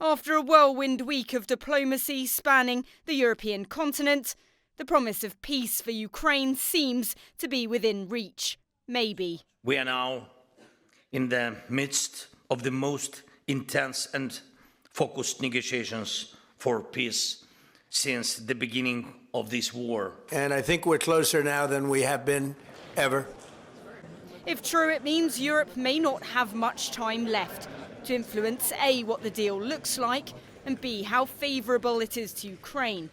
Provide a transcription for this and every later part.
After a whirlwind week of diplomacy spanning the European continent, the promise of peace for Ukraine seems to be within reach. Maybe. We are now in the midst of the most intense and focused negotiations for peace since the beginning of this war. And I think we're closer now than we have been ever. If true, it means Europe may not have much time left to influence A, what the deal looks like, and B, how favourable it is to Ukraine.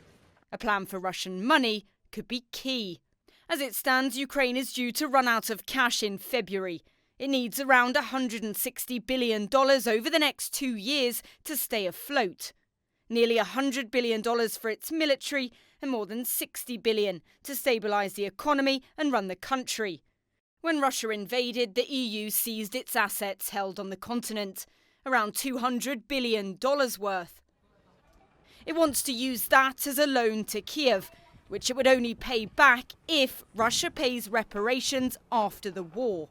A plan for Russian money could be key. As it stands, Ukraine is due to run out of cash in February. It needs around $160 billion over the next 2 years to stay afloat. Nearly $100 billion for its military and more than $60 billion to stabilise the economy and run the country. When Russia invaded, the EU seized its assets held on the continent, around $200 billion worth. It wants to use that as a loan to Kiev, which it would only pay back if Russia pays reparations after the war.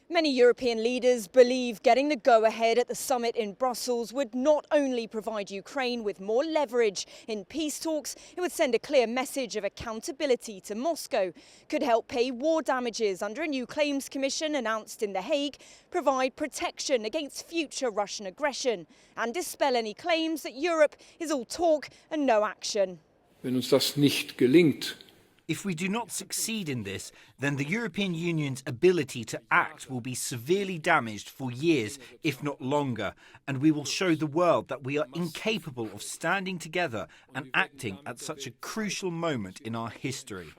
Many European leaders believe getting the go-ahead at the summit in Brussels would not only provide Ukraine with more leverage in peace talks, it would send a clear message of accountability to Moscow, could help pay war damages under a new claims commission announced in The Hague, provide protection against future Russian aggression, and dispel any claims that Europe is all talk and no action. Wenn uns das nicht gelingt, if we do not succeed in this, then the European Union's ability to act will be severely damaged for years, if not longer, and we will show the world that we are incapable of standing together and acting at such a crucial moment in our history.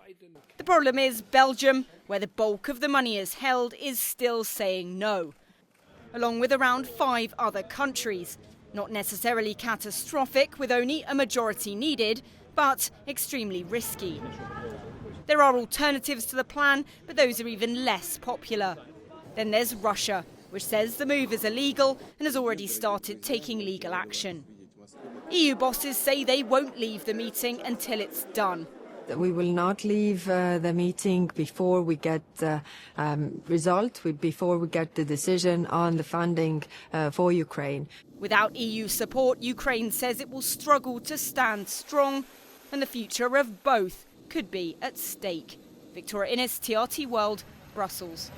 The problem is Belgium, where the bulk of the money is held, is still saying no, along with around 5 other countries. Not necessarily catastrophic, with only a majority needed, but extremely risky. There are alternatives to the plan, but those are even less popular. Then there's Russia, which says the move is illegal and has already started taking legal action. EU bosses say they won't leave the meeting until it's done. We will not leave the meeting before we get the result, before we get the decision on the funding for Ukraine. Without EU support, Ukraine says it will struggle to stand strong, and the future of both could be at stake. Victoria Innes, TRT World, Brussels.